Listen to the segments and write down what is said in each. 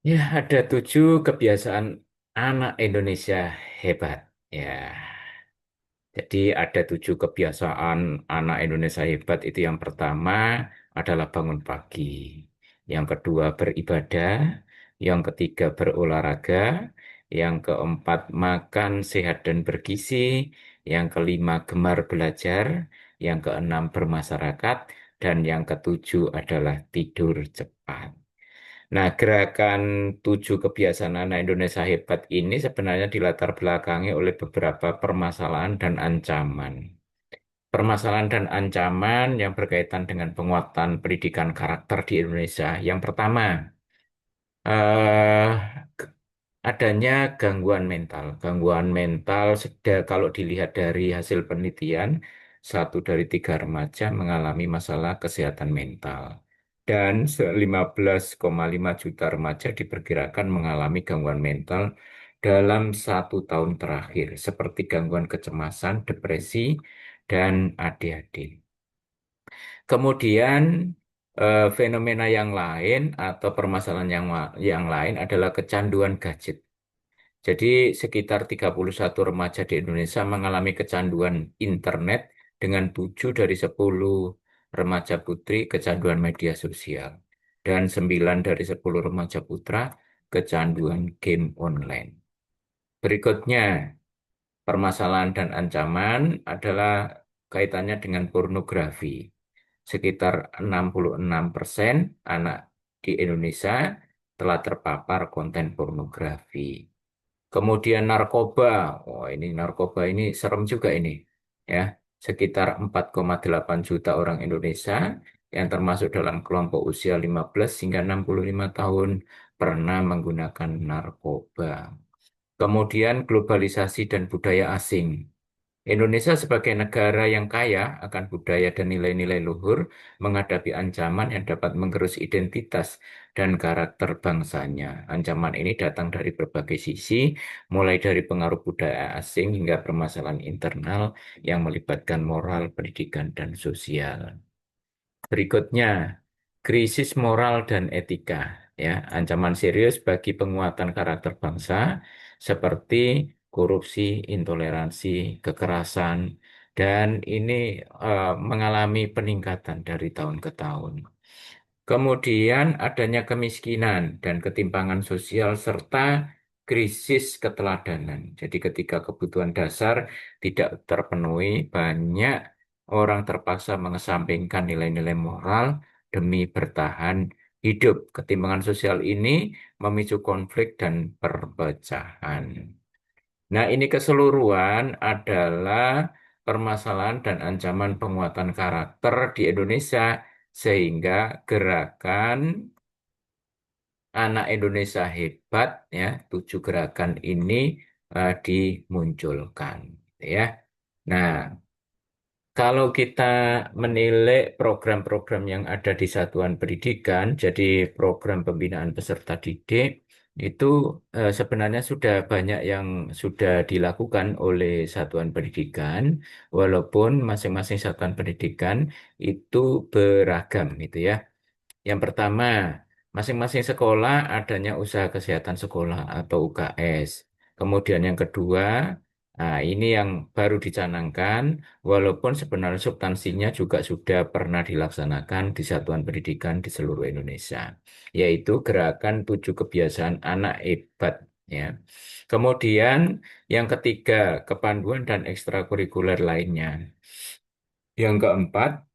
Ya, ada 7 kebiasaan anak Indonesia hebat. Ya, jadi ada 7 kebiasaan anak Indonesia hebat. Itu yang pertama adalah bangun pagi. Yang kedua beribadah. Yang ketiga berolahraga. Yang keempat makan sehat dan bergizi. Yang kelima gemar belajar. Yang keenam bermasyarakat. Dan yang ketujuh adalah tidur cepat. Nah, gerakan 7 kebiasaan anak Indonesia hebat ini sebenarnya dilatar belakangi oleh beberapa permasalahan dan ancaman. Permasalahan dan ancaman yang berkaitan dengan penguatan pendidikan karakter di Indonesia. Yang pertama, eh, g- adanya gangguan mental. Gangguan mental, kalau dilihat dari hasil penelitian, 1 dari 3 remaja mengalami masalah kesehatan mental. Dan 15,5 juta remaja diperkirakan mengalami gangguan mental dalam 1 tahun terakhir, seperti gangguan kecemasan, depresi, dan ADHD. Kemudian fenomena yang lain atau permasalahan yang lain adalah kecanduan gadget. Jadi sekitar 31 remaja di Indonesia mengalami kecanduan internet dengan 7 dari 10 remaja putri kecanduan media sosial. Dan 9 dari 10 remaja putra kecanduan game online. Berikutnya, permasalahan dan ancaman adalah kaitannya dengan pornografi. Sekitar 66% anak di Indonesia telah terpapar konten pornografi. Kemudian narkoba, ini narkoba ini serem juga ini, ya. Sekitar 4,8 juta orang Indonesia yang termasuk dalam kelompok usia 15 hingga 65 tahun pernah menggunakan narkoba. Kemudian globalisasi dan budaya asing. Indonesia sebagai negara yang kaya akan budaya dan nilai-nilai luhur menghadapi ancaman yang dapat menggerus identitas dan karakter bangsanya. Ancaman ini datang dari berbagai sisi, mulai dari pengaruh budaya asing hingga permasalahan internal yang melibatkan moral, pendidikan, dan sosial. Berikutnya, krisis moral dan etika, ya, ancaman serius bagi penguatan karakter bangsa seperti korupsi, intoleransi, kekerasan, dan ini mengalami peningkatan dari tahun ke tahun. Kemudian adanya kemiskinan dan ketimpangan sosial serta krisis keteladanan. Jadi ketika kebutuhan dasar tidak terpenuhi, banyak orang terpaksa mengesampingkan nilai-nilai moral demi bertahan hidup. Ketimpangan sosial ini memicu konflik dan perpecahan. Nah, ini keseluruhan adalah permasalahan dan ancaman penguatan karakter di Indonesia sehingga gerakan anak Indonesia hebat, ya, 7 gerakan ini dimunculkan, ya. Nah, kalau kita menilai program-program yang ada di satuan pendidikan, jadi program pembinaan peserta didik, itu sebenarnya sudah banyak yang sudah dilakukan oleh satuan pendidikan, walaupun masing-masing satuan pendidikan itu beragam, gitu ya. Yang pertama, masing-masing sekolah adanya usaha kesehatan sekolah atau UKS. Kemudian yang kedua, nah ini yang baru dicanangkan, walaupun sebenarnya substansinya juga sudah pernah dilaksanakan di satuan pendidikan di seluruh Indonesia, yaitu gerakan 7 kebiasaan anak hebat. Ya. Kemudian yang ketiga, kepanduan dan ekstrakurikuler lainnya. Yang keempat,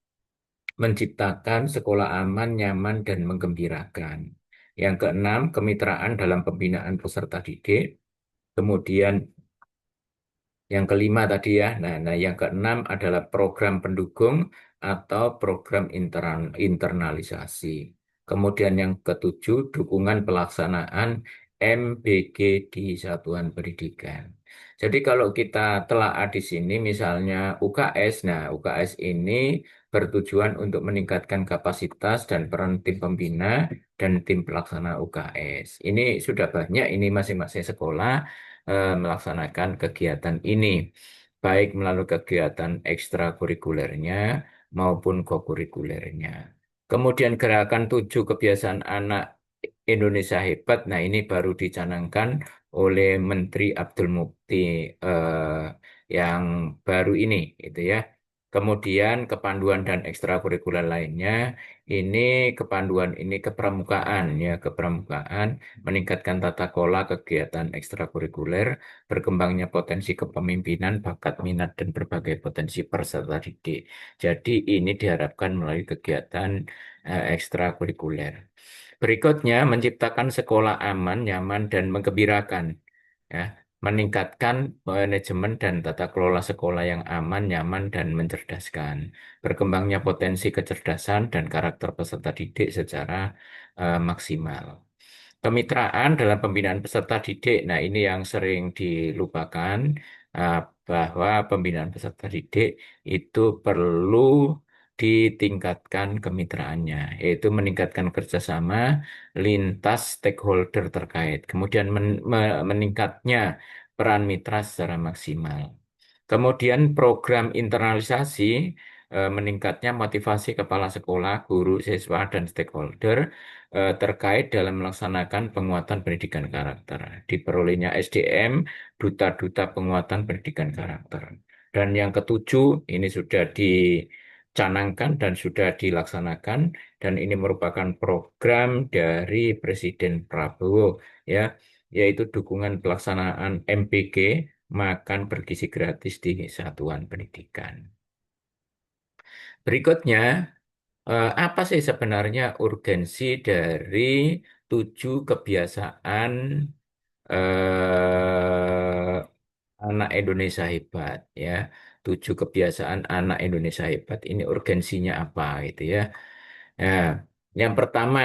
menciptakan sekolah aman, nyaman, dan menggembirakan. Yang keenam, kemitraan dalam pembinaan peserta didik. Kemudian yang kelima tadi ya, nah yang keenam adalah program pendukung atau program internalisasi. Kemudian yang ketujuh, dukungan pelaksanaan MBG di satuan pendidikan. Jadi kalau kita telaah di sini misalnya UKS, nah UKS ini bertujuan untuk meningkatkan kapasitas dan peran tim pembina dan tim pelaksana UKS. Ini sudah banyak, ini masing-masing sekolah melaksanakan kegiatan ini, baik melalui kegiatan ekstrakurikulernya maupun kokurikulernya. Kemudian gerakan 7 kebiasaan anak Indonesia Hebat. Nah, ini baru dicanangkan oleh Menteri Abdul Mukti eh, yang baru ini, itu ya. Kemudian kepanduan dan ekstrakurikuler lainnya, ini kepanduan ini kepramukaan ya, kepramukaan meningkatkan tata kelola kegiatan ekstrakurikuler, berkembangnya potensi kepemimpinan, bakat minat dan berbagai potensi peserta didik. Jadi ini diharapkan melalui kegiatan ekstrakurikuler. Berikutnya, menciptakan sekolah aman, nyaman, dan menggembirakan. Ya, meningkatkan manajemen dan tata kelola sekolah yang aman, nyaman, dan mencerdaskan. Berkembangnya potensi kecerdasan dan karakter peserta didik secara maksimal. Kemitraan dalam pembinaan peserta didik. Nah, ini yang sering dilupakan eh, bahwa pembinaan peserta didik itu perlu ditingkatkan kemitraannya, yaitu meningkatkan kerjasama lintas stakeholder terkait. Kemudian meningkatnya peran mitra secara maksimal. Kemudian program internalisasi, meningkatnya motivasi kepala sekolah, guru, siswa, dan stakeholder terkait dalam melaksanakan penguatan pendidikan karakter. Diperolehnya SDM, duta-duta penguatan pendidikan karakter. Dan yang ketujuh, ini sudah dicanangkan dan sudah dilaksanakan, dan ini merupakan program dari Presiden Prabowo, ya, yaitu dukungan pelaksanaan MPG, makan bergizi gratis di satuan pendidikan. Berikutnya, apa sih sebenarnya urgensi dari 7 kebiasaan eh, anak Indonesia hebat ya? 7 kebiasaan anak Indonesia hebat ini urgensinya apa gitu ya? Nah, yang pertama,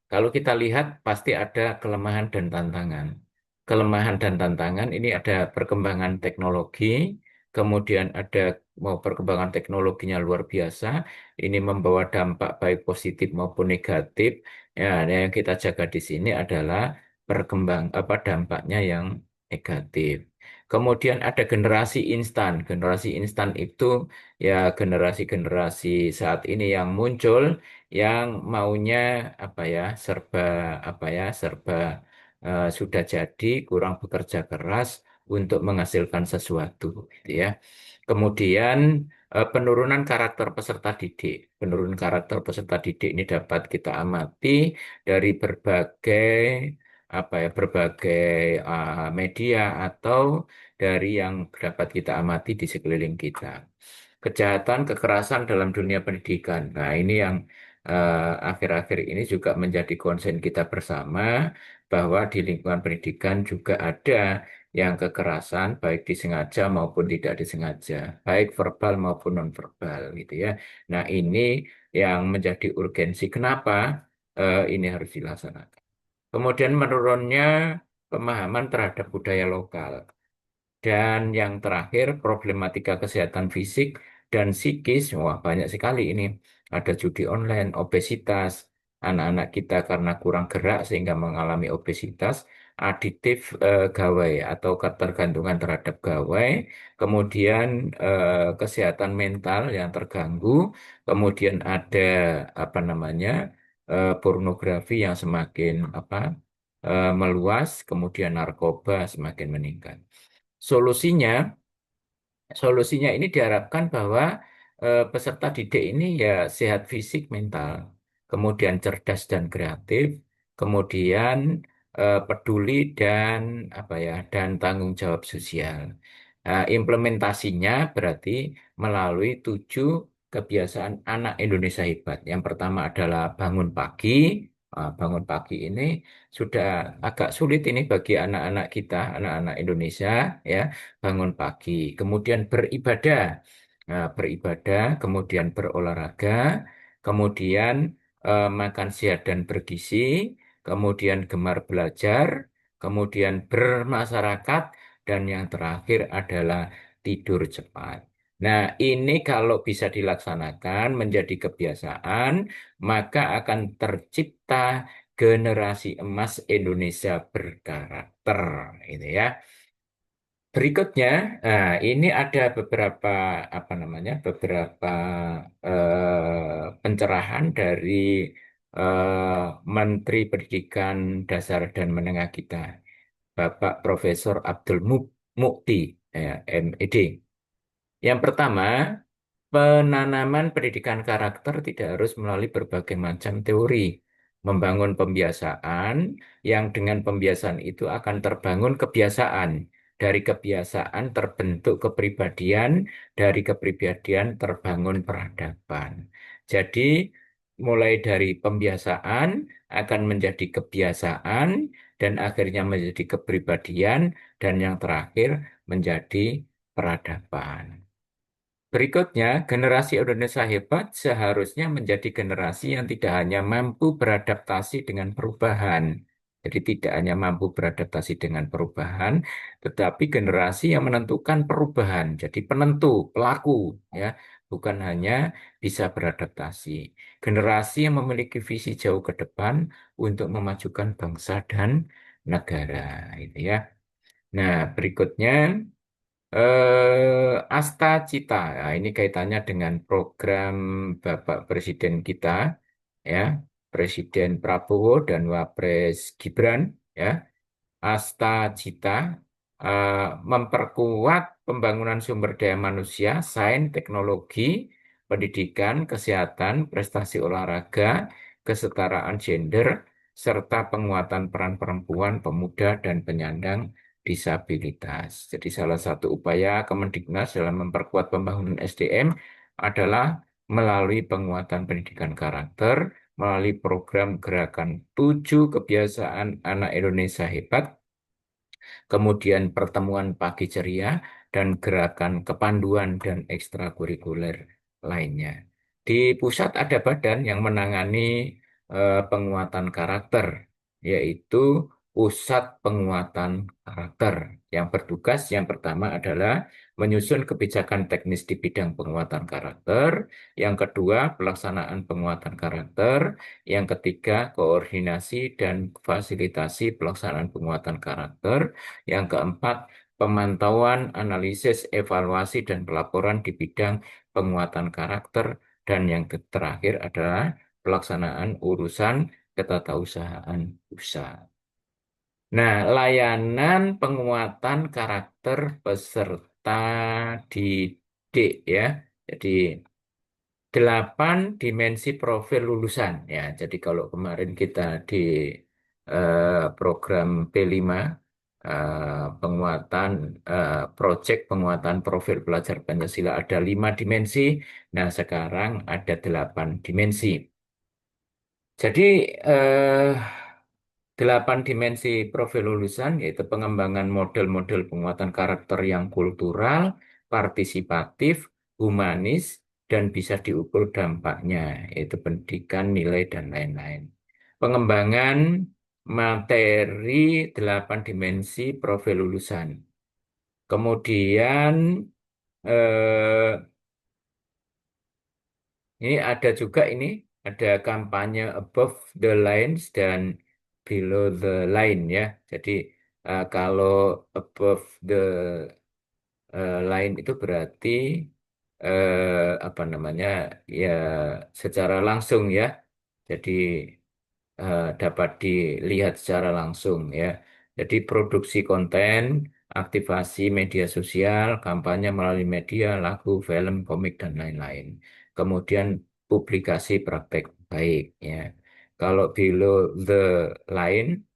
kalau kita lihat pasti ada kelemahan dan tantangan. Kelemahan dan tantangan ini ada perkembangan teknologi, kemudian ada mau perkembangan teknologinya luar biasa, ini membawa dampak baik positif maupun negatif. Ya, yang kita jaga di sini adalah dampaknya yang negatif. Kemudian ada generasi instan. Generasi instan itu ya generasi-generasi saat ini yang muncul yang maunya serba serba sudah jadi, kurang bekerja keras untuk menghasilkan sesuatu gitu ya. Kemudian penurunan karakter peserta didik. Penurunan karakter peserta didik ini dapat kita amati dari berbagai media atau dari yang dapat kita amati di sekeliling kita. Kejahatan, kekerasan dalam dunia pendidikan. Nah, ini yang akhir-akhir ini juga menjadi konsen kita bersama bahwa di lingkungan pendidikan juga ada yang kekerasan, baik disengaja maupun tidak disengaja, baik verbal maupun nonverbal, gitu ya. Nah, ini yang menjadi urgensi. Kenapa ini harus dilaksanakan? Kemudian menurunnya pemahaman terhadap budaya lokal. Dan yang terakhir, problematika kesehatan fisik dan psikis. Wah, banyak sekali ini. Ada judi online, obesitas, anak-anak kita karena kurang gerak sehingga mengalami obesitas, aditif gawai atau ketergantungan terhadap gawai, kemudian kesehatan mental yang terganggu, kemudian ada pornografi yang semakin meluas, kemudian narkoba semakin meningkat. Solusinya, solusinya ini diharapkan bahwa peserta didik ini ya sehat fisik, mental, kemudian cerdas dan kreatif, kemudian peduli dan dan tanggung jawab sosial. Implementasinya berarti melalui 7 kebiasaan anak Indonesia hebat. Yang pertama adalah bangun pagi. Bangun pagi ini sudah agak sulit ini bagi anak-anak kita, anak-anak Indonesia ya, bangun pagi, kemudian beribadah. Nah, beribadah, kemudian berolahraga, kemudian makan sehat dan bergizi, kemudian gemar belajar, kemudian bermasyarakat, dan yang terakhir adalah tidur cepat. Nah, ini kalau bisa dilaksanakan menjadi kebiasaan, maka akan tercipta generasi emas Indonesia berkarakter, gitu ya. Berikutnya, ini ada beberapa pencerahan dari Menteri Pendidikan Dasar dan Menengah kita, Bapak Profesor Abdul Mukti, ya, MED. Yang pertama, penanaman pendidikan karakter tidak harus melalui berbagai macam teori. Membangun pembiasaan yang dengan pembiasaan itu akan terbangun kebiasaan. Dari kebiasaan terbentuk kepribadian, dari kepribadian terbangun peradaban. Jadi, mulai dari pembiasaan akan menjadi kebiasaan, dan akhirnya menjadi kepribadian, dan yang terakhir menjadi peradaban. Berikutnya, generasi Indonesia hebat seharusnya menjadi generasi yang tidak hanya mampu beradaptasi dengan perubahan. Jadi tidak hanya mampu beradaptasi dengan perubahan, tetapi generasi yang menentukan perubahan. Jadi penentu, pelaku, ya, bukan hanya bisa beradaptasi. Generasi yang memiliki visi jauh ke depan untuk memajukan bangsa dan negara, itu ya. Nah, berikutnya Asta Cita. Nah, ini kaitannya dengan program Bapak Presiden kita, ya, Presiden Prabowo dan Wapres Gibran, ya. Asta Cita eh, memperkuat pembangunan sumber daya manusia, sains, teknologi, pendidikan, kesehatan, prestasi olahraga, kesetaraan gender, serta penguatan peran perempuan, pemuda, dan penyandang disabilitas. Jadi salah satu upaya Kemendiknas dalam memperkuat pembangunan SDM adalah melalui penguatan pendidikan karakter, melalui program gerakan 7 kebiasaan anak Indonesia hebat, kemudian pertemuan pagi ceria, dan gerakan kepanduan dan ekstrakurikuler lainnya. Di pusat ada badan yang menangani penguatan karakter, yaitu Pusat Penguatan Karakter. Yang bertugas yang pertama adalah menyusun kebijakan teknis di bidang penguatan karakter, yang kedua pelaksanaan penguatan karakter, yang ketiga koordinasi dan fasilitasi pelaksanaan penguatan karakter, yang keempat, pemantauan, analisis, evaluasi, dan pelaporan di bidang penguatan karakter. Dan yang terakhir adalah pelaksanaan urusan ketatausahaan pusat. Nah, layanan penguatan karakter peserta didik ya. Jadi 8 dimensi profil lulusan ya. Jadi kalau kemarin kita di program P5 penguatan proyek penguatan profil pelajar Pancasila ada 5 dimensi. Nah, sekarang ada 8 dimensi. Jadi eh, 8 dimensi profil lulusan yaitu pengembangan model-model penguatan karakter yang kultural, partisipatif, humanis, dan bisa diukur dampaknya, yaitu pendidikan, nilai, dan lain-lain. Pengembangan materi 8 dimensi profil lulusan. Kemudian eh, ini ada juga ada kampanye above the lines dan below the line ya. Jadi kalau above the line itu berarti apa namanya ya secara langsung ya. Jadi dapat dilihat secara langsung ya. Jadi produksi konten, aktivasi media sosial, kampanye melalui media, lagu, film, komik dan lain-lain. Kemudian publikasi praktek baik ya. Kalau below the line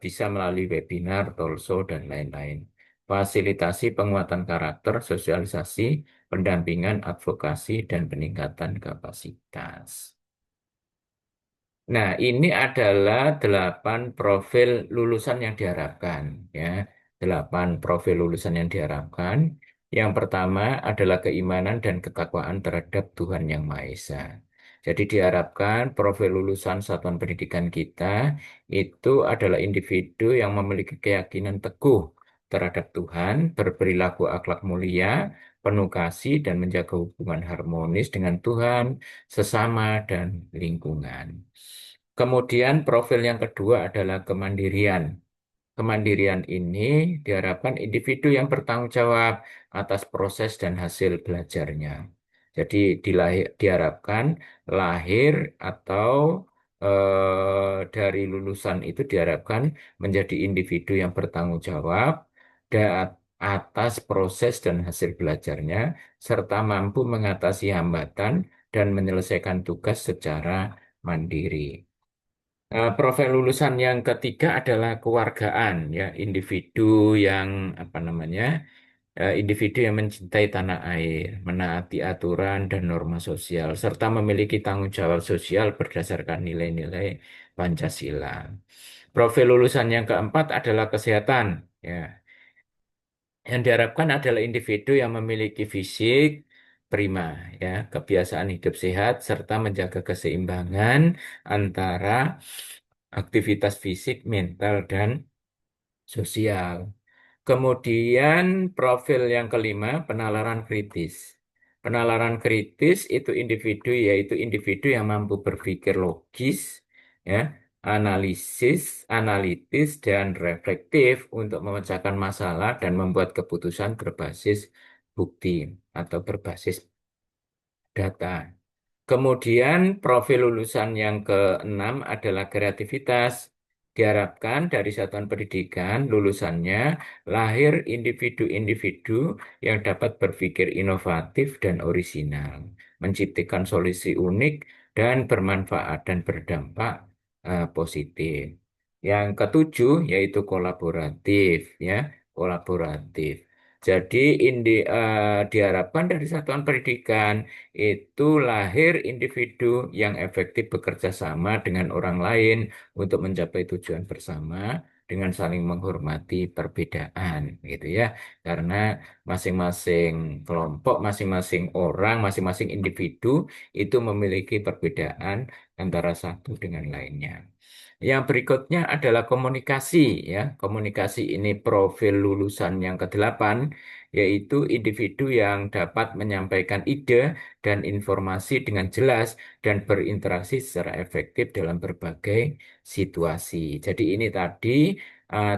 bisa melalui webinar, talkshow dan lain-lain. Fasilitasi penguatan karakter, sosialisasi, pendampingan, advokasi dan peningkatan kapasitas. Nah, ini adalah 8 profil lulusan yang diharapkan, ya. 8 profil lulusan yang diharapkan. Yang pertama adalah keimanan dan ketakwaan terhadap Tuhan Yang Maha Esa. Jadi diharapkan profil lulusan satuan pendidikan kita itu adalah individu yang memiliki keyakinan teguh terhadap Tuhan, berperilaku akhlak mulia, penuh kasih, dan menjaga hubungan harmonis dengan Tuhan, sesama, dan lingkungan. Kemudian profil yang kedua adalah kemandirian. Kemandirian ini diharapkan individu yang bertanggung jawab atas proses dan hasil belajarnya. Jadi diharapkan lahir atau dari lulusan itu diharapkan menjadi individu yang bertanggung jawab atas proses dan hasil belajarnya, serta mampu mengatasi hambatan dan menyelesaikan tugas secara mandiri. Profil lulusan yang ketiga adalah kewargaan, ya, individu yang apa namanya, individu yang mencintai tanah air, menaati aturan dan norma sosial, serta memiliki tanggung jawab sosial berdasarkan nilai-nilai Pancasila. Profil lulusan yang keempat adalah kesehatan, ya. Yang diharapkan adalah individu yang memiliki fisik prima, ya, kebiasaan hidup sehat, serta menjaga keseimbangan antara aktivitas fisik, mental, dan sosial. Kemudian profil yang kelima, penalaran kritis. Penalaran kritis itu individu, yaitu individu yang mampu berpikir logis, ya, analitis, dan reflektif untuk memecahkan masalah dan membuat keputusan berbasis bukti atau berbasis data. Kemudian profil lulusan yang keenam adalah kreativitas. Diharapkan dari satuan pendidikan lulusannya lahir individu-individu yang dapat berpikir inovatif dan orisinal, menciptakan solusi unik dan bermanfaat dan berdampak positif. Yang ketujuh yaitu kolaboratif, ya, kolaboratif. Jadi diharapkan dari satuan pendidikan itu lahir individu yang efektif bekerja sama dengan orang lain untuk mencapai tujuan bersama dengan saling menghormati perbedaan, gitu ya. Karena masing-masing kelompok, masing-masing orang, masing-masing individu itu memiliki perbedaan antara satu dengan lainnya. Yang berikutnya adalah komunikasi, ya. Komunikasi ini profil lulusan yang kedelapan, yaitu individu yang dapat menyampaikan ide dan informasi dengan jelas dan berinteraksi secara efektif dalam berbagai situasi. Jadi ini tadi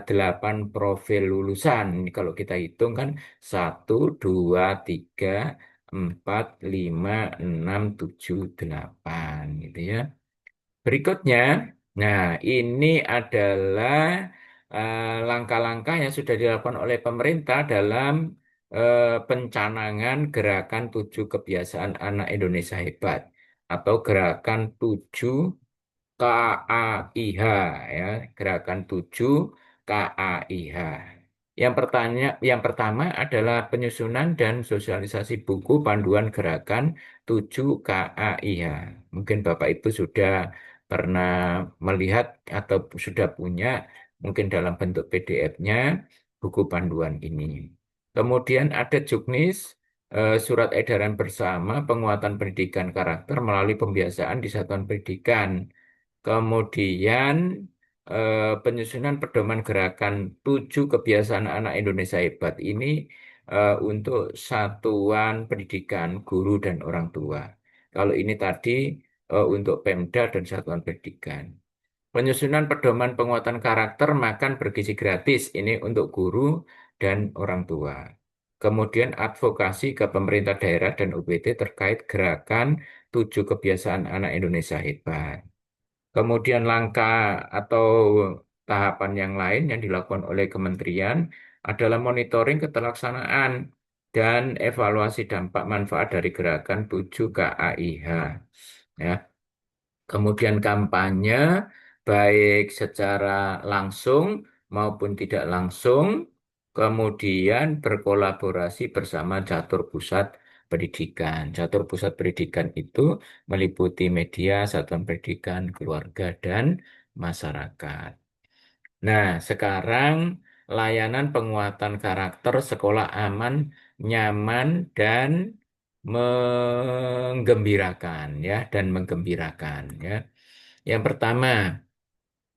delapan profil lulusan. Ini kalau kita hitung kan satu, dua, tiga, empat, lima, enam, tujuh, delapan, gitu ya. Berikutnya, nah ini adalah langkah-langkah yang sudah dilakukan oleh pemerintah dalam pencanangan gerakan 7 kebiasaan anak Indonesia hebat atau gerakan 7 KAIH, ya, gerakan 7 KAIH. Yang pertama adalah penyusunan dan sosialisasi buku panduan gerakan 7 KAIH. Mungkin Bapak Ibu sudah pernah melihat atau sudah punya mungkin dalam bentuk PDF-nya buku panduan ini. Kemudian ada Juknis, surat edaran bersama penguatan pendidikan karakter melalui pembiasaan di satuan pendidikan. Kemudian penyusunan pedoman gerakan 7 kebiasaan anak Indonesia hebat ini untuk satuan pendidikan, guru dan orang tua. Kalau ini tadi untuk Pemda dan satuan pendidikan. Penyusunan pedoman penguatan karakter makan bergizi gratis ini untuk guru dan orang tua. Kemudian advokasi ke pemerintah daerah dan UPT terkait gerakan 7 kebiasaan anak Indonesia hebat. Kemudian langkah atau tahapan yang lain yang dilakukan oleh kementerian adalah monitoring keterlaksanaan dan evaluasi dampak manfaat dari gerakan 7 KAIH. Ya. Kemudian kampanye baik secara langsung maupun tidak langsung, kemudian berkolaborasi bersama Catur Pusat Pendidikan. Catur Pusat Pendidikan itu meliputi media, satuan pendidikan, keluarga, dan masyarakat. Nah, sekarang layanan penguatan karakter sekolah aman, nyaman, dan menggembirakan, ya, dan menggembirakan, ya. Yang pertama,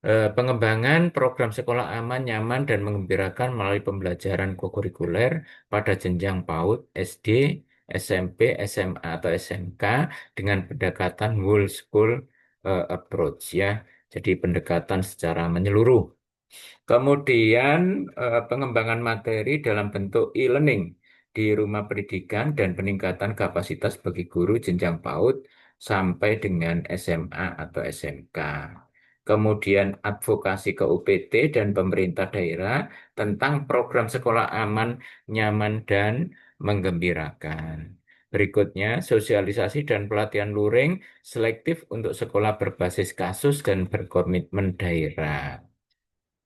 pengembangan program sekolah aman, nyaman, dan menggembirakan melalui pembelajaran kokurikuler pada jenjang PAUD, SD, SMP, SMA, atau SMK dengan pendekatan whole school approach, ya. Jadi pendekatan secara menyeluruh. Kemudian pengembangan materi dalam bentuk e-learning di rumah pendidikan dan peningkatan kapasitas bagi guru jenjang PAUD sampai dengan SMA atau SMK. Kemudian advokasi ke UPT dan pemerintah daerah tentang program sekolah aman, nyaman, dan menggembirakan. Berikutnya, sosialisasi dan pelatihan luring selektif untuk sekolah berbasis kasus dan berkomitmen daerah.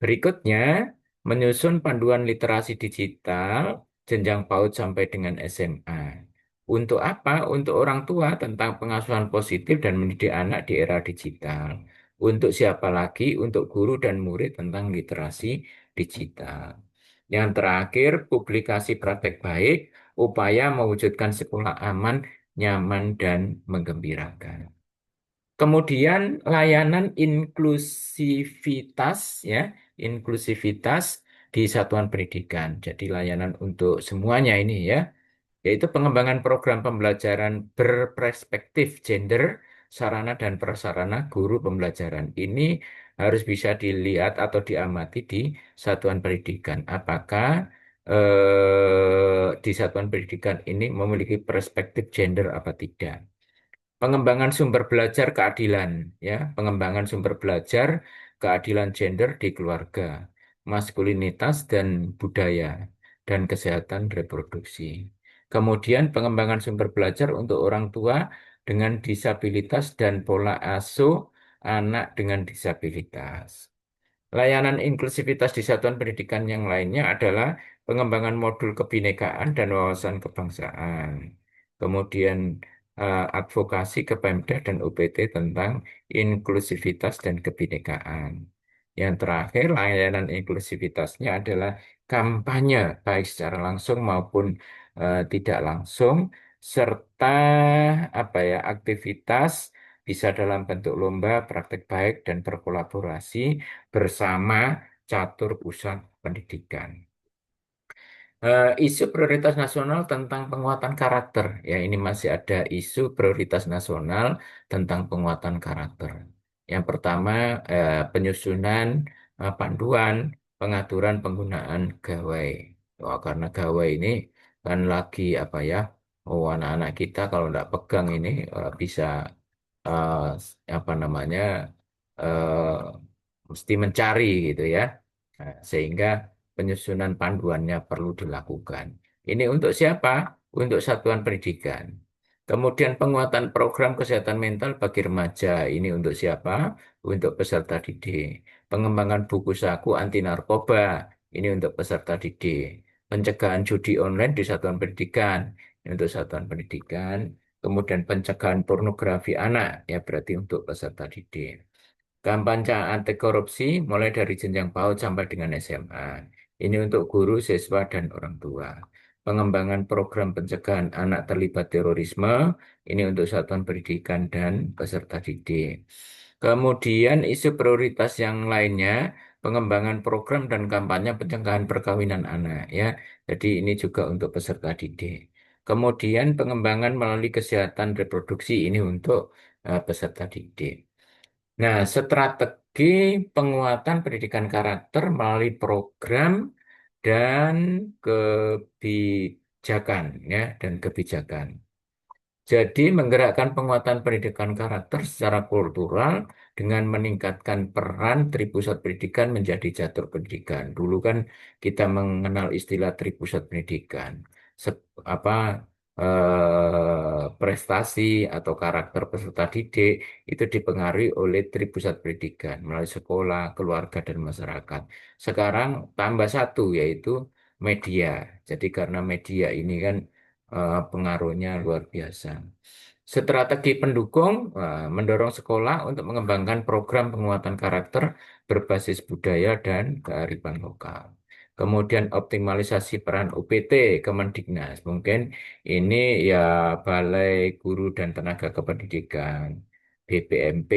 Berikutnya, menyusun panduan literasi digital jenjang PAUD sampai dengan SMA. Untuk apa? Untuk orang tua tentang pengasuhan positif dan mendidik anak di era digital. Untuk siapa lagi? Untuk guru dan murid tentang literasi digital. Yang terakhir, publikasi praktek baik, upaya mewujudkan sekolah aman, nyaman, dan menggembirakan. Kemudian layanan inklusivitas ya, inklusivitas di satuan pendidikan. Jadi layanan untuk semuanya ini ya, yaitu pengembangan program pembelajaran berperspektif gender, sarana dan prasarana guru pembelajaran. Ini harus bisa dilihat atau diamati di satuan pendidikan. Apakah di satuan pendidikan ini memiliki perspektif gender apa tidak? Pengembangan sumber belajar keadilan, ya, pengembangan sumber belajar keadilan gender di keluarga, maskulinitas dan budaya, dan kesehatan reproduksi. Kemudian pengembangan sumber belajar untuk orang tua dengan disabilitas dan pola asuh anak dengan disabilitas. Layanan inklusivitas di satuan pendidikan yang lainnya adalah pengembangan modul kebinekaan dan wawasan kebangsaan. Kemudian advokasi ke Pemda dan UPT tentang inklusivitas dan kebinekaan. Yang terakhir, layanan inklusivitasnya adalah kampanye baik secara langsung maupun tidak langsung serta apa ya aktivitas bisa dalam bentuk lomba, praktek baik dan berkolaborasi bersama catur pusat pendidikan. Isu prioritas nasional tentang penguatan karakter. Ya, ini masih ada isu prioritas nasional tentang penguatan karakter. Yang pertama, penyusunan panduan pengaturan penggunaan gawai. Wah, karena gawai ini kan lagi apa ya? Oh, anak-anak kita kalau tidak pegang ini bisa eh, apa namanya mesti mencari gitu ya. Nah, sehingga penyusunan panduannya perlu dilakukan. Ini untuk siapa? Untuk satuan pendidikan. Kemudian penguatan program kesehatan mental bagi remaja. Ini untuk siapa? Untuk peserta didik. Pengembangan buku saku anti narkoba. Ini untuk peserta didik. Pencegahan judi online di satuan pendidikan. Ini untuk satuan pendidikan. Kemudian pencegahan pornografi anak. Ya berarti untuk peserta didik. Kampanye anti korupsi mulai dari jenjang PAUD sampai dengan SMA. Ini untuk guru, siswa, dan orang tua. Pengembangan program pencegahan anak terlibat terorisme, ini untuk satuan pendidikan dan peserta didik. Kemudian isu prioritas yang lainnya, pengembangan program dan kampanye pencegahan perkawinan anak, ya. Jadi ini juga untuk peserta didik. Kemudian pengembangan melalui kesehatan reproduksi ini untuk peserta didik. Nah, strategi penguatan pendidikan karakter melalui program dan kebijakan, ya, dan kebijakan. Jadi, menggerakkan penguatan pendidikan karakter secara kultural dengan meningkatkan peran Tripusat Pendidikan menjadi catur pendidikan. Dulu kan kita mengenal istilah Tripusat Pendidikan. Apa prestasi atau karakter peserta didik itu dipengaruhi oleh Tripusat Pendidikan melalui sekolah, keluarga, dan masyarakat. Sekarang tambah satu yaitu media. Jadi karena media ini kan pengaruhnya luar biasa. Strategi pendukung mendorong sekolah untuk mengembangkan program penguatan karakter berbasis budaya dan kearifan lokal. Kemudian optimalisasi peran UPT Kemendiknas. Mungkin ini ya Balai Guru dan Tenaga Kependidikan, BPMP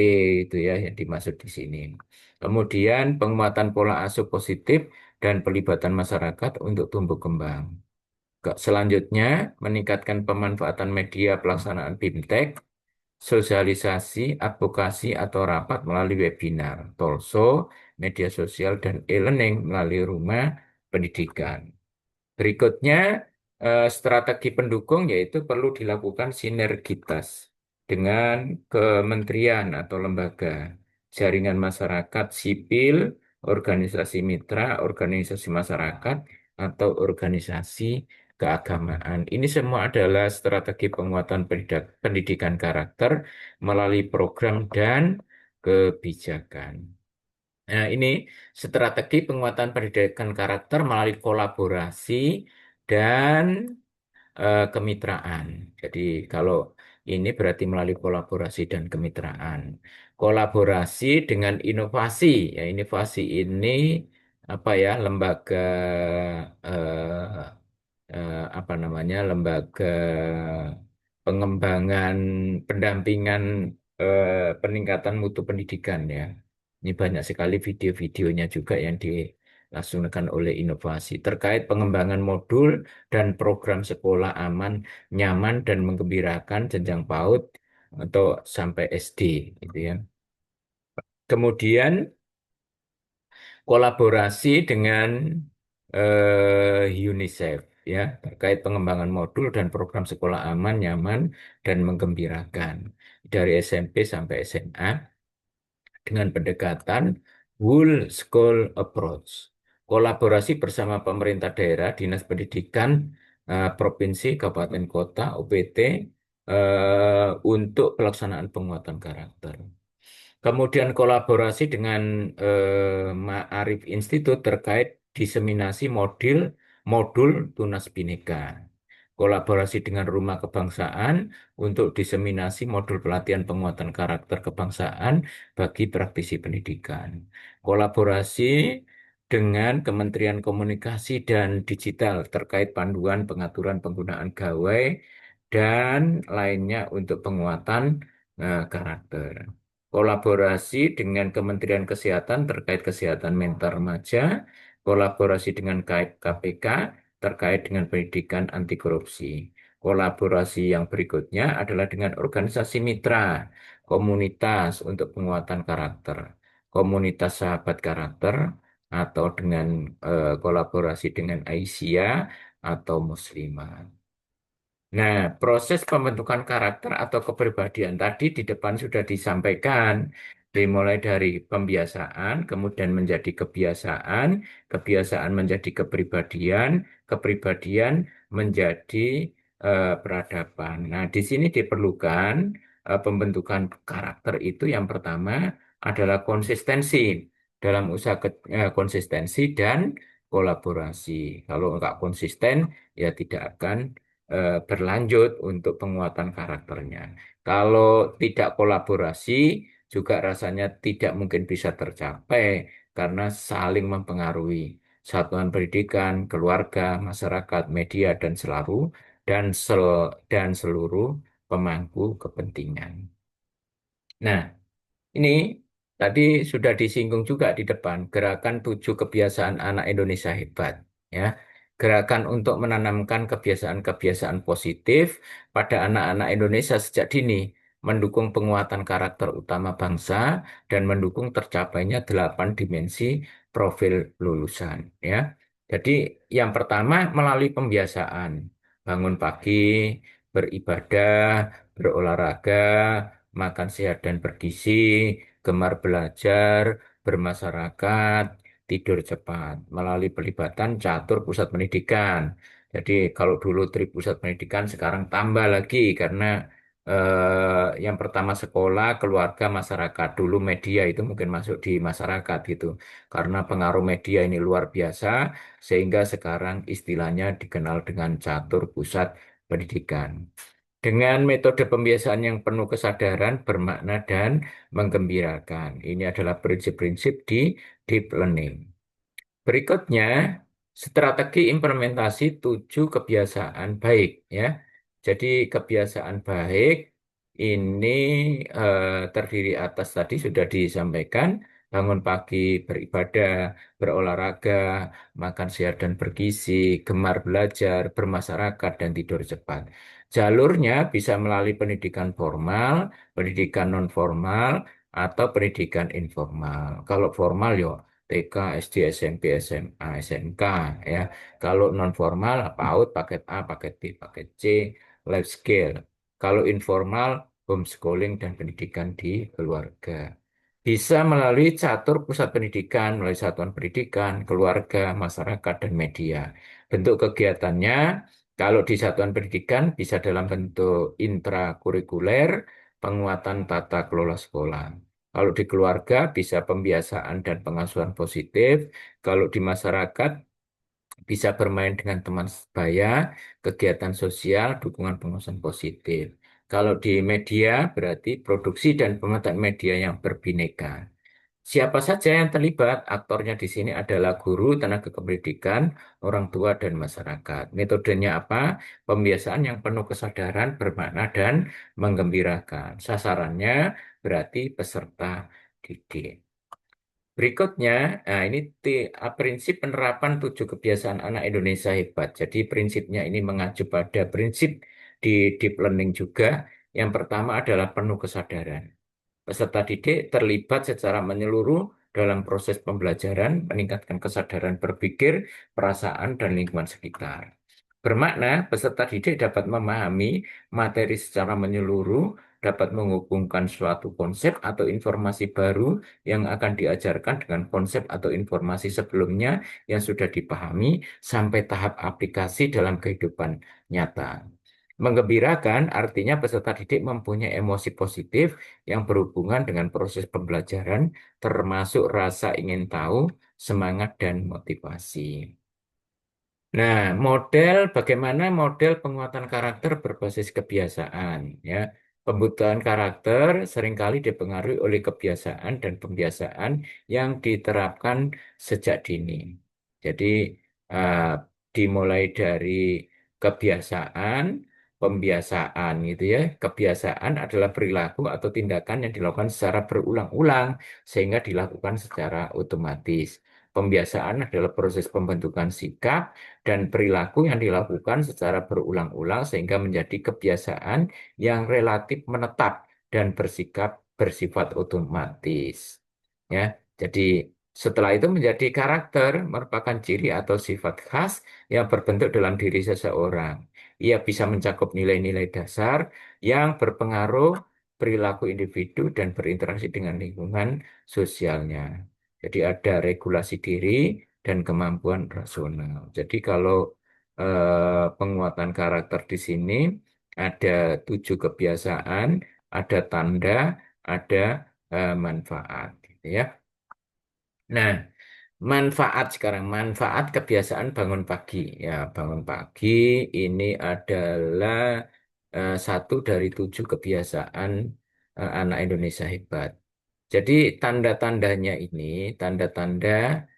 itu ya yang dimaksud di sini. Kemudian penguatan pola asuh positif dan pelibatan masyarakat untuk tumbuh kembang. Selanjutnya, meningkatkan pemanfaatan media pelaksanaan BIMTEK, sosialisasi, advokasi, atau rapat melalui webinar, talkshow, media sosial, dan e-learning melalui rumah pendidikan. Berikutnya, strategi pendukung yaitu perlu dilakukan sinergitas. dengan kementerian atau lembaga, jaringan masyarakat sipil, organisasi mitra, organisasi masyarakat, atau organisasi keagamaan. Ini semua adalah strategi penguatan pendidikan karakter melalui program dan kebijakan. Nah, ini strategi penguatan pendidikan karakter melalui kolaborasi dan kemitraan. Jadi kalau ini berarti melalui kolaborasi dan kemitraan. Kolaborasi dengan inovasi, ya inovasi ini apa ya lembaga apa namanya lembaga pengembangan pendampingan peningkatan mutu pendidikan ya. Ini banyak sekali video-videonya juga yang dilaksanakan oleh inovasi terkait pengembangan modul dan program sekolah aman, nyaman dan menggembirakan jenjang PAUD atau sampai SD gitu ya. Kemudian kolaborasi dengan UNICEF ya terkait pengembangan modul dan program sekolah aman, nyaman dan menggembirakan dari SMP sampai SMA dengan pendekatan whole school approach. Kolaborasi bersama pemerintah daerah, dinas pendidikan, provinsi, kabupaten kota, UPT untuk pelaksanaan penguatan karakter. Kemudian kolaborasi dengan Ma'arif Institute terkait diseminasi modul Tunas Bhinneka. Kolaborasi dengan Rumah Kebangsaan untuk diseminasi modul pelatihan penguatan karakter kebangsaan bagi praktisi pendidikan. Kolaborasi dengan Kementerian Komunikasi dan Digital terkait panduan pengaturan penggunaan gawai dan lainnya untuk penguatan karakter. Kolaborasi dengan Kementerian Kesehatan terkait kesehatan mental remaja, kolaborasi dengan KPK terkait dengan pendidikan anti korupsi. Kolaborasi yang berikutnya adalah dengan organisasi mitra, komunitas untuk penguatan karakter, komunitas sahabat karakter, atau dengan kolaborasi dengan Aisyah atau Muslimah. Nah, proses pembentukan karakter atau kepribadian tadi di depan sudah disampaikan, dimulai dari pembiasaan, kemudian menjadi kebiasaan, kebiasaan menjadi kepribadian, kepribadian menjadi peradaban. Nah, di sini diperlukan pembentukan karakter itu yang pertama adalah konsistensi dalam usaha konsistensi dan kolaborasi. Kalau nggak konsisten, ya tidak akan berlanjut untuk penguatan karakternya. Kalau tidak kolaborasi, juga rasanya tidak mungkin bisa tercapai karena saling mempengaruhi satuan pendidikan, keluarga, masyarakat, media, dan seluruh pemangku kepentingan. Nah, ini tadi sudah disinggung juga di depan, gerakan 7 kebiasaan anak Indonesia hebat. Ya, gerakan untuk menanamkan kebiasaan-kebiasaan positif pada anak-anak Indonesia sejak dini, mendukung penguatan karakter utama bangsa dan mendukung tercapainya 8 dimensi profil lulusan. Ya, jadi yang pertama melalui pembiasaan, bangun pagi, beribadah, berolahraga, makan sehat dan bergizi, gemar belajar, bermasyarakat, tidur cepat melalui pelibatan catur pusat pendidikan. Jadi kalau dulu tri pusat pendidikan sekarang tambah lagi karena yang pertama sekolah, keluarga, masyarakat. Dulu media itu mungkin masuk di masyarakat gitu. Karena pengaruh media ini luar biasa sehingga sekarang istilahnya dikenal dengan catur pusat pendidikan. Dengan metode pembiasaan yang penuh kesadaran, bermakna, dan menggembirakan. Ini adalah prinsip-prinsip di deep learning. Berikutnya, strategi implementasi 7 kebiasaan baik. Ya, jadi kebiasaan baik ini terdiri atas tadi sudah disampaikan, bangun pagi, beribadah, berolahraga, makan sehat dan bergizi, gemar belajar, bermasyarakat, dan tidur cepat. Jalurnya bisa melalui pendidikan formal, pendidikan non formal, atau pendidikan informal. Kalau formal, yo TK, SD, SMP, SMA, SMK ya. Kalau non formal PAUD, paket A, paket B, paket C, life skill. Kalau informal homeschooling dan pendidikan di keluarga. Bisa melalui catur pusat pendidikan, melalui satuan pendidikan, keluarga, masyarakat, dan media. Bentuk kegiatannya, kalau di satuan pendidikan bisa dalam bentuk intrakurikuler, penguatan tata kelola sekolah. Kalau di keluarga bisa pembiasaan dan pengasuhan positif. Kalau di masyarakat bisa bermain dengan teman sebaya, kegiatan sosial, dukungan pengasuhan positif. Kalau di media berarti produksi dan pemetaan media yang berbineka. Siapa saja yang terlibat? Aktornya di sini adalah guru, tenaga kependidikan, orang tua, dan masyarakat. Metodenya apa? Pembiasaan yang penuh kesadaran, bermakna, dan menggembirakan. Sasarannya berarti peserta didik. Berikutnya, nah ini prinsip penerapan 7 kebiasaan anak Indonesia hebat. Jadi prinsipnya ini mengacu pada prinsip di deep learning juga. Yang pertama adalah penuh kesadaran. Peserta didik terlibat secara menyeluruh dalam proses pembelajaran, meningkatkan kesadaran berpikir, perasaan, dan lingkungan sekitar. Bermakna, peserta didik dapat memahami materi secara menyeluruh, dapat menghubungkan suatu konsep atau informasi baru yang akan diajarkan dengan konsep atau informasi sebelumnya yang sudah dipahami sampai tahap aplikasi dalam kehidupan nyata. Menggembirakan artinya peserta didik mempunyai emosi positif yang berhubungan dengan proses pembelajaran, termasuk rasa ingin tahu, semangat, dan motivasi. Nah, bagaimana model penguatan karakter berbasis kebiasaan, ya. Pembutuhan karakter seringkali dipengaruhi oleh kebiasaan dan pembiasaan yang diterapkan sejak dini. Jadi, eh, dimulai dari kebiasaan, pembiasaan gitu ya. Kebiasaan adalah perilaku atau tindakan yang dilakukan secara berulang-ulang sehingga dilakukan secara otomatis. Pembiasaan adalah proses pembentukan sikap dan perilaku yang dilakukan secara berulang-ulang sehingga menjadi kebiasaan yang relatif menetap dan bersifat otomatis. Ya, jadi setelah itu menjadi karakter merupakan ciri atau sifat khas yang berbentuk dalam diri seseorang. Ia bisa mencakup nilai-nilai dasar yang berpengaruh perilaku individu dan berinteraksi dengan lingkungan sosialnya. Jadi ada regulasi diri dan kemampuan rasional. Jadi kalau penguatan karakter di sini ada 7 kebiasaan, ada tanda, ada manfaat, gitu ya. Nah, manfaat sekarang, manfaat kebiasaan bangun pagi. Ya, bangun pagi ini adalah satu dari 7 kebiasaan anak Indonesia hebat. Jadi tanda-tandanya ini, tanda-tanda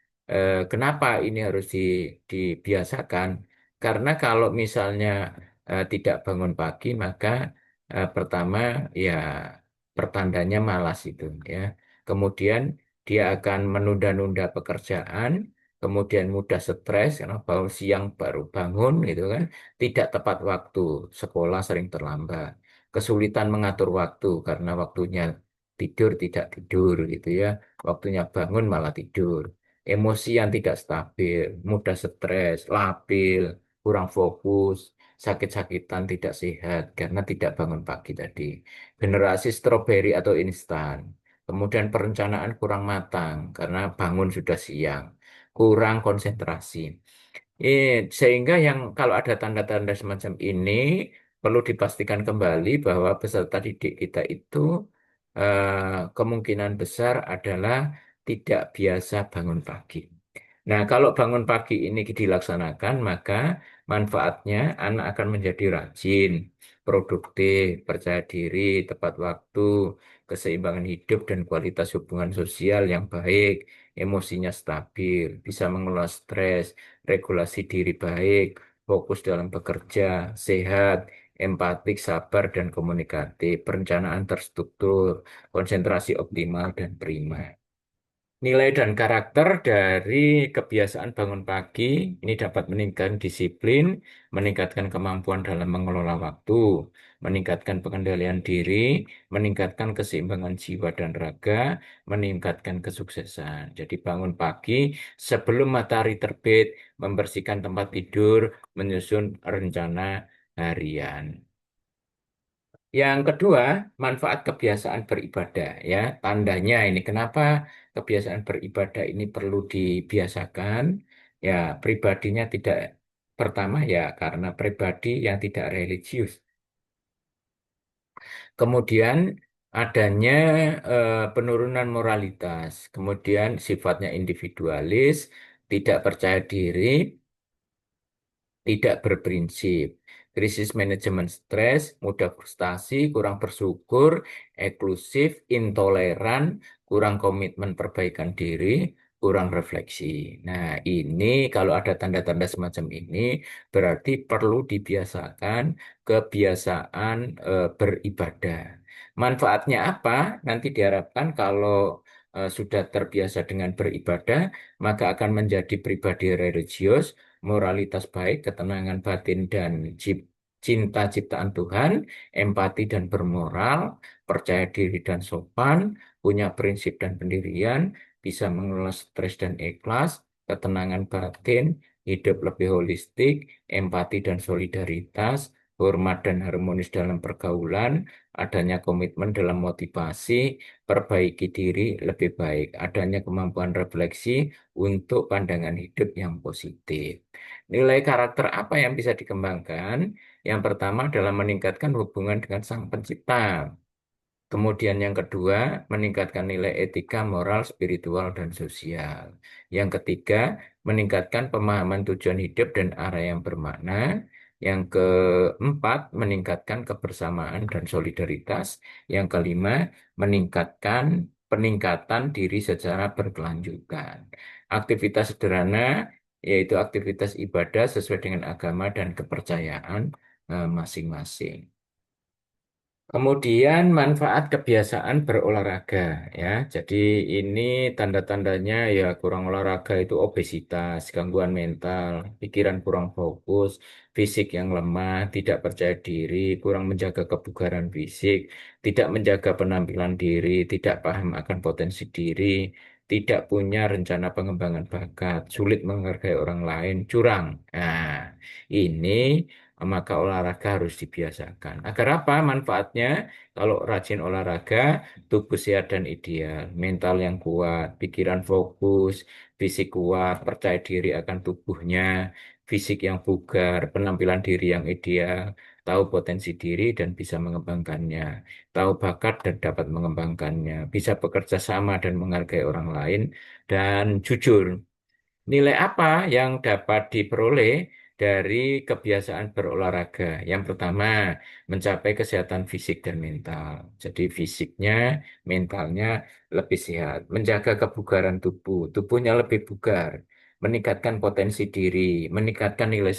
kenapa ini harus dibiasakan? Karena kalau misalnya tidak bangun pagi, maka pertama ya pertandanya malas itu ya. Kemudian dia akan menunda-nunda pekerjaan, kemudian mudah stres karena bangun siang baru bangun gitu kan, tidak tepat waktu, sekolah sering terlambat, kesulitan mengatur waktu karena waktunya tidur tidak tidur gitu ya. Waktunya bangun malah tidur. Emosi yang tidak stabil, mudah stres, labil, kurang fokus, sakit-sakitan, tidak sehat karena tidak bangun pagi tadi. Generasi stroberi atau instan. Kemudian perencanaan kurang matang karena bangun sudah siang. Kurang konsentrasi. Sehingga yang kalau ada tanda-tanda semacam ini perlu dipastikan kembali bahwa peserta didik kita itu kemungkinan besar adalah tidak biasa bangun pagi. Nah, kalau bangun pagi ini dilaksanakan, maka manfaatnya anak akan menjadi rajin, produktif, percaya diri, tepat waktu, keseimbangan hidup dan kualitas hubungan sosial yang baik, emosinya stabil, bisa mengelola stres, regulasi diri baik, fokus dalam bekerja, sehat, empatik, sabar, dan komunikatif, perencanaan terstruktur, konsentrasi optimal, dan prima. Nilai dan karakter dari kebiasaan bangun pagi ini dapat meningkatkan disiplin, meningkatkan kemampuan dalam mengelola waktu, meningkatkan pengendalian diri, meningkatkan keseimbangan jiwa dan raga, meningkatkan kesuksesan. Jadi bangun pagi sebelum matahari terbit, membersihkan tempat tidur, menyusun rencana harian. Yang kedua, manfaat kebiasaan beribadah ya. Tandanya ini kenapa kebiasaan beribadah ini perlu dibiasakan? Ya, pribadinya tidak pertama ya karena pribadi yang tidak religius. Kemudian adanya penurunan moralitas, kemudian sifatnya individualis, tidak percaya diri, tidak berprinsip, krisis manajemen stres, mudah frustasi, kurang bersyukur, eksklusif, intoleran, kurang komitmen perbaikan diri, kurang refleksi. Nah, ini kalau ada tanda-tanda semacam ini, berarti perlu dibiasakan kebiasaan beribadah. Manfaatnya apa? Nanti diharapkan kalau sudah terbiasa dengan beribadah, maka akan menjadi pribadi religius, moralitas baik, ketenangan batin dan cinta ciptaan Tuhan, empati dan bermoral, percaya diri dan sopan, punya prinsip dan pendirian, bisa mengelola stres dan ikhlas, ketenangan batin, hidup lebih holistik, empati dan solidaritas, hormat dan harmonis dalam pergaulan, adanya komitmen dalam motivasi, perbaiki diri lebih baik, adanya kemampuan refleksi untuk pandangan hidup yang positif. Nilai karakter apa yang bisa dikembangkan? Yang pertama adalah meningkatkan hubungan dengan Sang Pencipta. Kemudian yang kedua, meningkatkan nilai etika, moral, spiritual, dan sosial. Yang ketiga, meningkatkan pemahaman tujuan hidup dan arah yang bermakna. Yang keempat, meningkatkan kebersamaan dan solidaritas. Yang kelima, meningkatkan peningkatan diri secara berkelanjutan. Aktivitas sederhana, yaitu aktivitas ibadah sesuai dengan agama dan kepercayaan masing-masing. Kemudian manfaat kebiasaan berolahraga ya. Jadi ini tanda-tandanya ya kurang olahraga itu obesitas, gangguan mental, pikiran kurang fokus, fisik yang lemah, tidak percaya diri, kurang menjaga kebugaran fisik, tidak menjaga penampilan diri, tidak paham akan potensi diri, tidak punya rencana pengembangan bakat, sulit menghargai orang lain, curang. Nah, ini maka olahraga harus dibiasakan. Agar apa manfaatnya? Kalau rajin olahraga, tubuh sehat dan ideal, mental yang kuat, pikiran fokus, fisik kuat, percaya diri akan tubuhnya, fisik yang bugar, penampilan diri yang ideal, tahu potensi diri dan bisa mengembangkannya, tahu bakat dan dapat mengembangkannya, bisa bekerja sama dan menghargai orang lain, dan jujur. Nilai apa yang dapat diperoleh dari kebiasaan berolahraga? Yang pertama, mencapai kesehatan fisik dan mental. Jadi fisiknya, mentalnya lebih sehat. Menjaga kebugaran tubuh, tubuhnya lebih bugar. Meningkatkan potensi diri, meningkatkan nilai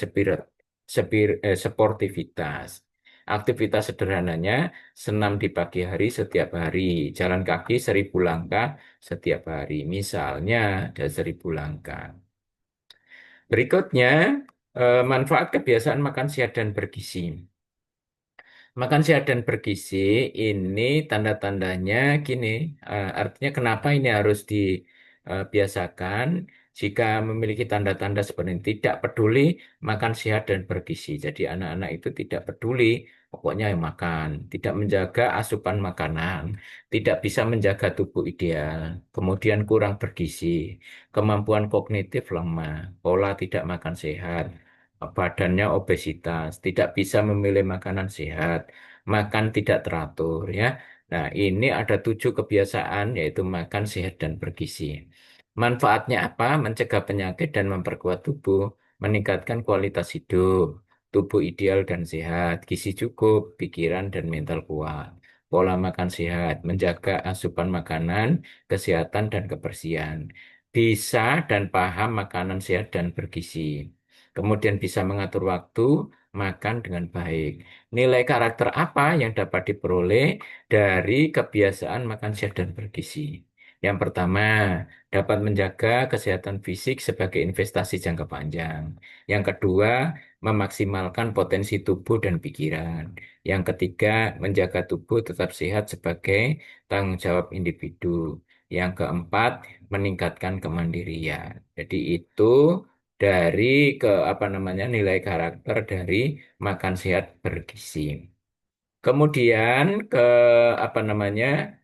sportivitas. Aktivitas sederhananya, senam di pagi hari setiap hari, jalan kaki 1.000 langkah setiap hari. Misalnya, ada 1.000 langkah. Berikutnya, manfaat kebiasaan makan sehat dan bergizi. Makan sehat dan bergizi ini tanda-tandanya gini, artinya kenapa ini harus dibiasakan jika memiliki tanda-tanda seperti ini. Tidak peduli makan sehat dan bergizi. Jadi anak-anak itu tidak peduli, pokoknya yang makan. Tidak menjaga asupan makanan, tidak bisa menjaga tubuh ideal, kemudian kurang bergizi, kemampuan kognitif lemah, pola tidak makan sehat, badannya obesitas, tidak bisa memilih makanan sehat, makan tidak teratur ya. Nah, ini ada 7 kebiasaan yaitu makan sehat dan bergizi. Manfaatnya apa? Mencegah penyakit dan memperkuat tubuh, meningkatkan kualitas hidup, tubuh ideal dan sehat, gizi cukup, pikiran dan mental kuat. Pola makan sehat, menjaga asupan makanan, kesehatan dan kebersihan. Bisa dan paham makanan sehat dan bergizi. Kemudian bisa mengatur waktu, makan dengan baik. Nilai karakter apa yang dapat diperoleh dari kebiasaan makan sehat dan bergizi? Yang pertama, dapat menjaga kesehatan fisik sebagai investasi jangka panjang. Yang kedua, memaksimalkan potensi tubuh dan pikiran. Yang ketiga, menjaga tubuh tetap sehat sebagai tanggung jawab individu. Yang keempat, meningkatkan kemandirian. Jadi itu dari ke apa namanya nilai karakter dari makan sehat bergizi. Kemudian ke apa namanya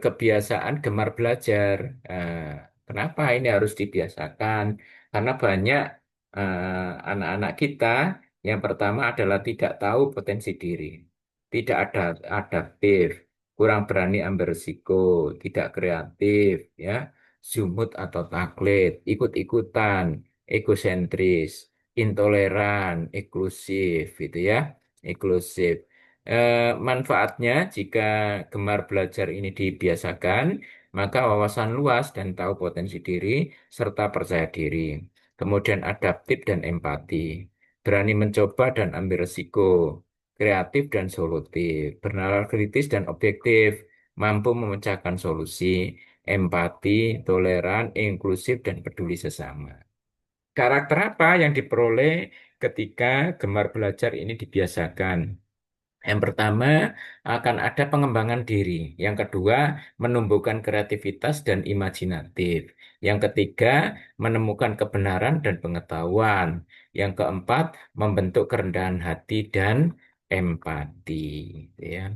kebiasaan gemar belajar. Eh, Kenapa ini harus dibiasakan? Karena banyak anak-anak kita yang pertama adalah tidak tahu potensi diri, tidak ada adaptif, kurang berani ambil risiko, tidak kreatif, ya, sumut atau taklid, ikut-ikutan, egosentris, intoleran, eksklusif, gitu ya, eksklusif. Manfaatnya jika gemar belajar ini dibiasakan, maka wawasan luas dan tahu potensi diri serta percaya diri. Kemudian adaptif dan empati, berani mencoba dan ambil resiko, kreatif dan solutif, bernalar kritis dan objektif, mampu memecahkan solusi, empati, toleran, inklusif dan peduli sesama. Karakter apa yang diperoleh ketika gemar belajar ini dibiasakan? Yang pertama akan ada pengembangan diri. Yang kedua, menumbuhkan kreativitas dan imajinatif. Yang ketiga, menemukan kebenaran dan pengetahuan. Yang keempat, membentuk kerendahan hati dan empati. Gitu ya.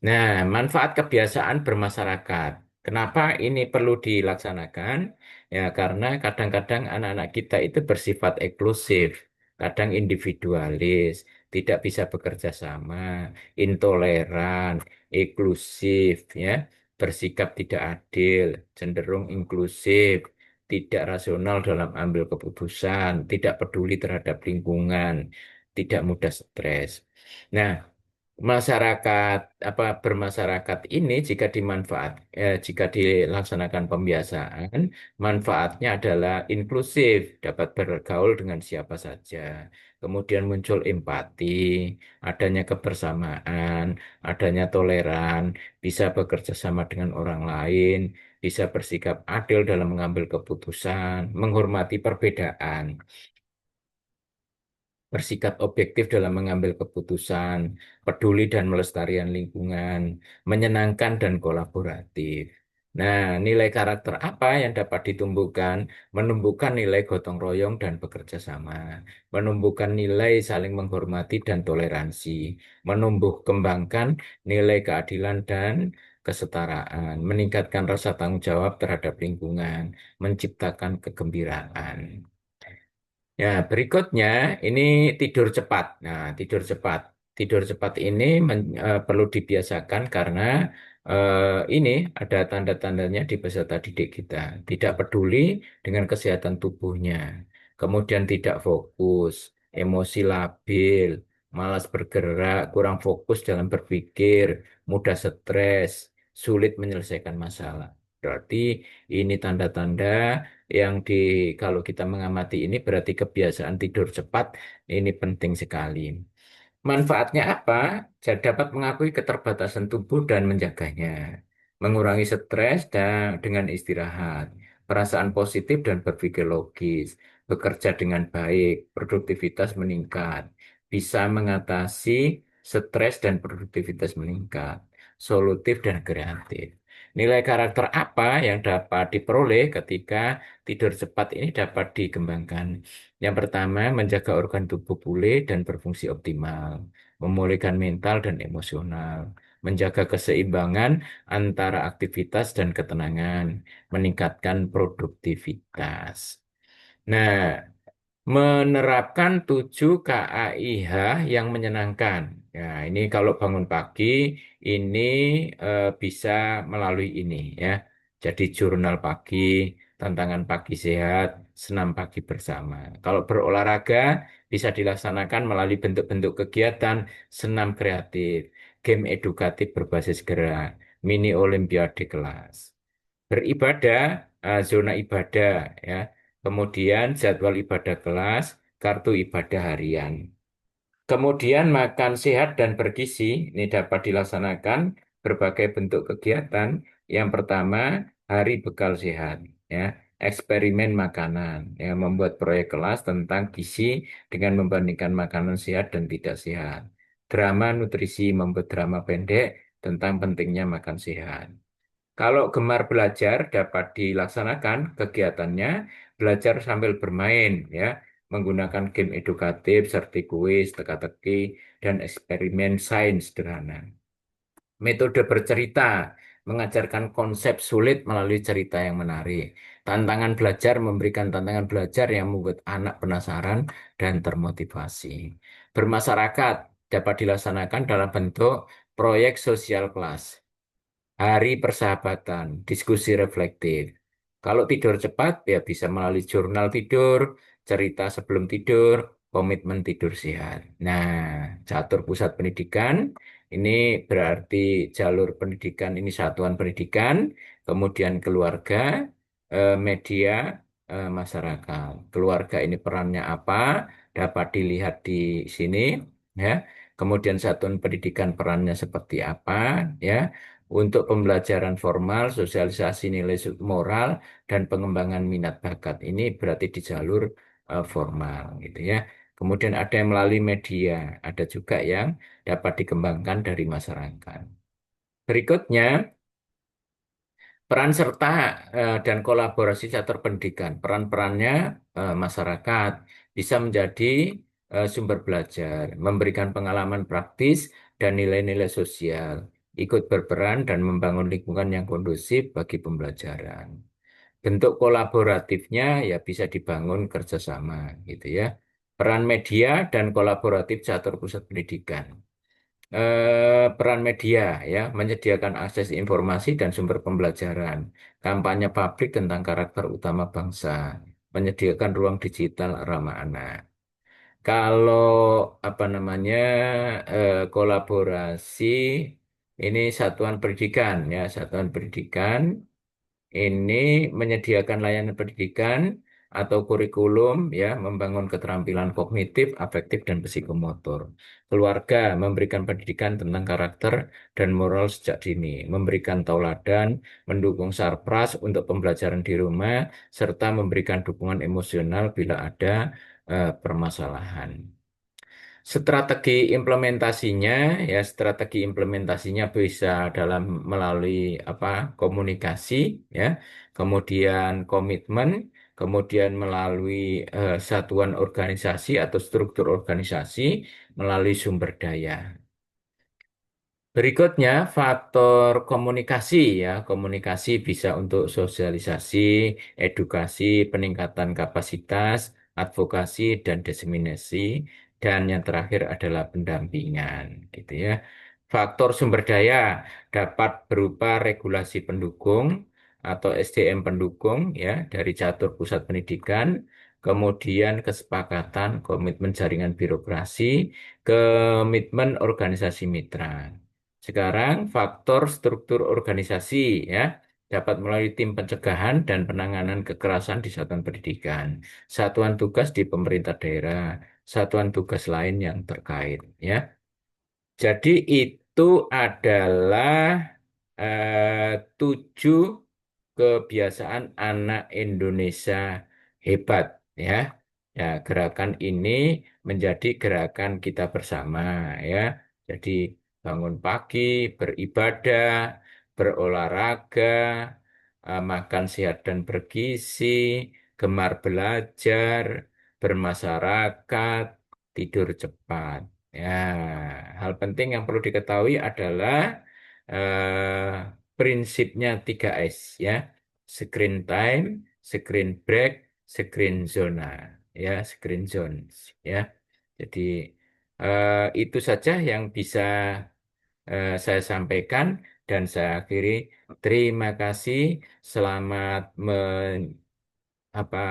Nah, manfaat kebiasaan bermasyarakat. Kenapa ini perlu dilaksanakan? Ya, karena kadang-kadang anak-anak kita itu bersifat eksklusif, kadang individualis, tidak bisa bekerja sama, intoleran, eksklusif, ya, bersikap tidak adil, cenderung inklusif, tidak rasional dalam ambil keputusan, tidak peduli terhadap lingkungan, tidak mudah stres. Nah, masyarakat apa bermasyarakat ini jika dilaksanakan pembiasaan, manfaatnya adalah inklusif, dapat bergaul dengan siapa saja. Kemudian muncul empati, adanya kebersamaan, adanya toleran, bisa bekerja sama dengan orang lain, bisa bersikap adil dalam mengambil keputusan, menghormati perbedaan, bersikap objektif dalam mengambil keputusan, peduli dan melestarikan lingkungan, menyenangkan dan kolaboratif. Nah, nilai karakter apa yang dapat ditumbuhkan? Menumbuhkan nilai gotong royong dan bekerja sama, menumbuhkan nilai saling menghormati dan toleransi, menumbuh kembangkan nilai keadilan dan kesetaraan, meningkatkan rasa tanggung jawab terhadap lingkungan, menciptakan kegembiraan. Ya, berikutnya ini tidur cepat. Nah, tidur cepat. Tidur cepat ini perlu dibiasakan karena ini ada tanda-tandanya di peserta didik kita. Tidak peduli dengan kesehatan tubuhnya. Kemudian tidak fokus, emosi labil, malas bergerak, kurang fokus dalam berpikir, mudah stres, sulit menyelesaikan masalah. Berarti ini tanda-tanda yang kalau kita mengamati ini berarti kebiasaan tidur cepat ini penting sekali. Manfaatnya apa? Jadi dapat mengakui keterbatasan tubuh dan menjaganya, mengurangi stres dan dengan istirahat, perasaan positif dan berpikir logis, bekerja dengan baik, produktivitas meningkat, bisa mengatasi stres dan produktivitas meningkat, solutif dan kreatif. Nilai karakter apa yang dapat diperoleh ketika tidur cepat ini dapat dikembangkan? Yang pertama, menjaga organ tubuh pulih dan berfungsi optimal, memulihkan mental dan emosional, menjaga keseimbangan antara aktivitas dan ketenangan, meningkatkan produktivitas. Nah, menerapkan 7 KAIH yang menyenangkan. Ya, ini kalau bangun pagi ini bisa melalui ini ya. Jadi jurnal pagi, tantangan pagi sehat, senam pagi bersama. Kalau berolahraga bisa dilaksanakan melalui bentuk-bentuk kegiatan senam kreatif, game edukatif berbasis gerak, mini olimpiade kelas. Beribadah, zona ibadah ya. Kemudian jadwal ibadah kelas, kartu ibadah harian. Kemudian makan sehat dan bergizi, ini dapat dilaksanakan berbagai bentuk kegiatan. Yang pertama, hari bekal sehat, ya, eksperimen makanan, ya, membuat proyek kelas tentang gizi dengan membandingkan makanan sehat dan tidak sehat. Drama nutrisi, membuat drama pendek tentang pentingnya makan sehat. Kalau gemar belajar dapat dilaksanakan kegiatannya belajar sambil bermain ya. menggunakan game edukatif seperti kuis, teka-teki, dan eksperimen sains sederhana. Metode bercerita mengajarkan konsep sulit melalui cerita yang menarik. Tantangan belajar memberikan tantangan belajar yang membuat anak penasaran dan termotivasi. Bermasyarakat dapat dilaksanakan dalam bentuk proyek sosial kelas. Hari persahabatan, diskusi reflektif. Kalau tidur cepat, ya bisa melalui jurnal tidur, cerita sebelum tidur, komitmen tidur sehat. Nah, catur pusat pendidikan, ini berarti jalur pendidikan, ini satuan pendidikan, kemudian keluarga, media, masyarakat. Keluarga ini perannya apa? Dapat dilihat di sini, ya. Kemudian satuan pendidikan perannya seperti apa, ya. Untuk pembelajaran formal, sosialisasi nilai moral, dan pengembangan minat bakat. Ini berarti di jalur formal, gitu ya. Kemudian ada yang melalui media, ada juga yang dapat dikembangkan dari masyarakat. Berikutnya, peran serta dan kolaborasi catur pendidikan. Peran-perannya masyarakat bisa menjadi sumber belajar, memberikan pengalaman praktis dan nilai-nilai sosial, ikut berperan dan membangun lingkungan yang kondusif bagi pembelajaran. Bentuk kolaboratifnya ya bisa dibangun kerjasama, gitu ya. Peran media dan kolaboratif catur pusat pendidikan. Peran media ya menyediakan akses informasi dan sumber pembelajaran, kampanye publik tentang karakter utama bangsa, menyediakan ruang digital ramah anak. Kalau apa namanya kolaborasi ini satuan pendidikan ya satuan pendidikan ini menyediakan layanan pendidikan atau kurikulum ya, membangun keterampilan kognitif, afektif, dan psikomotor. Keluarga memberikan pendidikan tentang karakter dan moral sejak dini, memberikan tauladan, mendukung sarpras untuk pembelajaran di rumah, serta memberikan dukungan emosional bila ada permasalahan. Strategi implementasinya ya strategi implementasinya bisa dalam melalui apa komunikasi ya, kemudian komitmen, kemudian melalui satuan organisasi atau struktur organisasi, melalui sumber daya. Berikutnya, faktor komunikasi ya. Komunikasi bisa untuk sosialisasi, edukasi, peningkatan kapasitas, advokasi, dan diseminasi. Dan yang terakhir adalah pendampingan, gitu ya. Faktor sumber daya dapat berupa regulasi pendukung atau SDM pendukung ya dari catur pusat pendidikan, kemudian kesepakatan komitmen jaringan birokrasi, komitmen organisasi mitra. Sekarang faktor struktur organisasi ya dapat melalui tim pencegahan dan penanganan kekerasan di satuan pendidikan, satuan tugas di pemerintah daerah, satuan tugas lain yang terkait ya. Jadi itu adalah 7 kebiasaan anak Indonesia hebat ya. Ya, gerakan ini menjadi gerakan kita bersama ya. Jadi bangun pagi, beribadah, berolahraga, makan sehat dan bergizi, gemar belajar, bermasyarakat, tidur cepat. Ya, hal penting yang perlu diketahui adalah prinsipnya 3S ya. Screen time, screen break, screen zona ya, screen zones ya. Jadi itu saja yang bisa saya sampaikan dan saya akhiri. Terima kasih. Selamat apa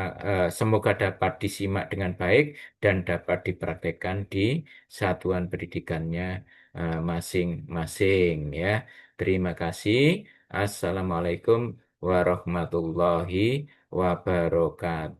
semoga dapat disimak dengan baik dan dapat dipraktekkan di satuan pendidikannya masing-masing ya. Terima kasih. Assalamualaikum warahmatullahi wabarakatuh.